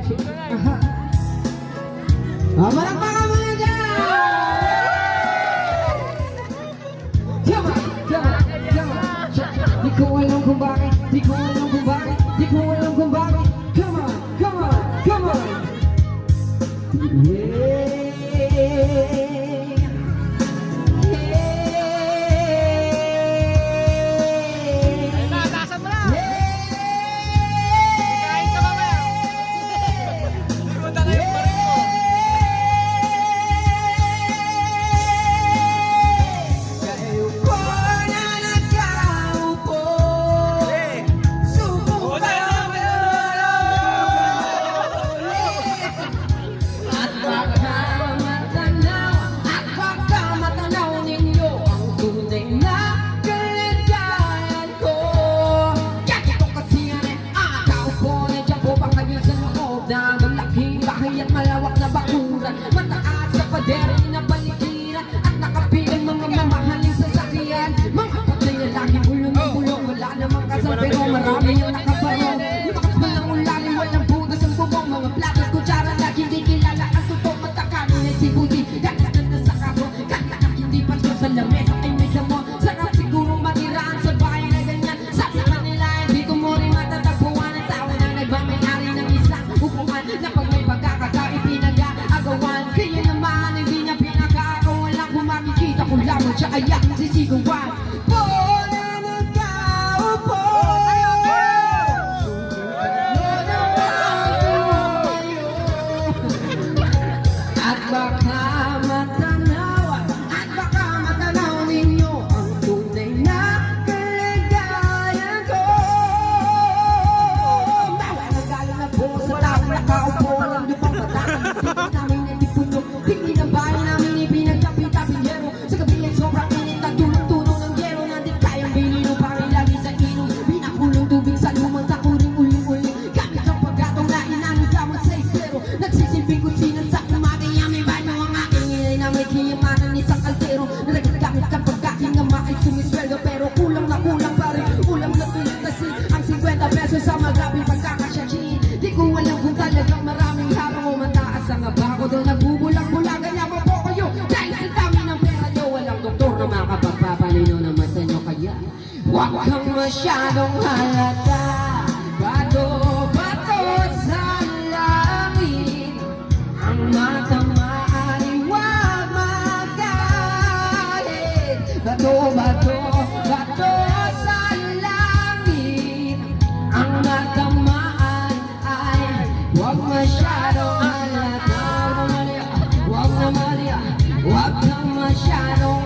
check. Malakpakan mo na dyan! Come on, come on, come on. Di ko alam kung bakit, di ko alam kung bakit, di ko alam kung bakit. Come on, come on, come on. Yeah. At malawak na bakuran, mataas sa pader, inabalikiran at nakapilang mga mamahaling sasakyan. Mga patay na lagi bulong ng bulong, wala namang kasal pero marami ang nakaparong. Lumakas man ang ulalim, walang butas ang bubong, mga platos, kutsara na hindi kilala ang totoo. Matakanin ay sibuti, kakakan na sa kabo, kakakan hindi pasko sa lamesa ay may samo. Sarap siguro matiraan sa bahay na ganyan. Sa kanila hindi ko mo rin matatagpuan ang tao na nagmamayari ng isang upuan na pag may pagkakataon pinag-aagawan. Kaya naman hindi niya pinag-aagawan. Kung makikita ko lamang siya ay aking sisigawan. Bola nagkaupo, at baka matanaw ninyo ang tunay na kaligayan ko. Mawalang galang na po sa taong nakaupo, walang lupang patakan. Tigas namin ay di puno, hindi na bahay namin ipinagtapi-tapiyero. Sa gabi ay sobrang init at tulong-tulong ng yero. Nandit kayang binino parang lagi sa inom. Pinakulong tubig sa lumang takuring uling-uling. Gamit ang pagkatong na inanod lamang sa estero. Nagsisilbing kusina sa umaga, yummy banyo ang aking inay na may kiyamanan isang kaldero. Nagagamit ka pagkaking ama ay sumisweldo, pero kulang na kulang pa rin. Ulam na tulitasin ang 50 pesos sa magabing pagkakasyachiin. Di ko alam kung talagang maraming habang umataas ang abako doon nagbubulang-bulagan. Yaman po kayo dahil sa dami ng pera nyo. Walang doktor na makapagpapalino ng mata nyo, kaya huwag kang masyadong halata. Bato-bato sa langit, ang mata maaari huwag magalit. Bato-bato, bato sa langit, ang mata maaari huwag masyadong halata. Huwag na mali, huwag kang masyadong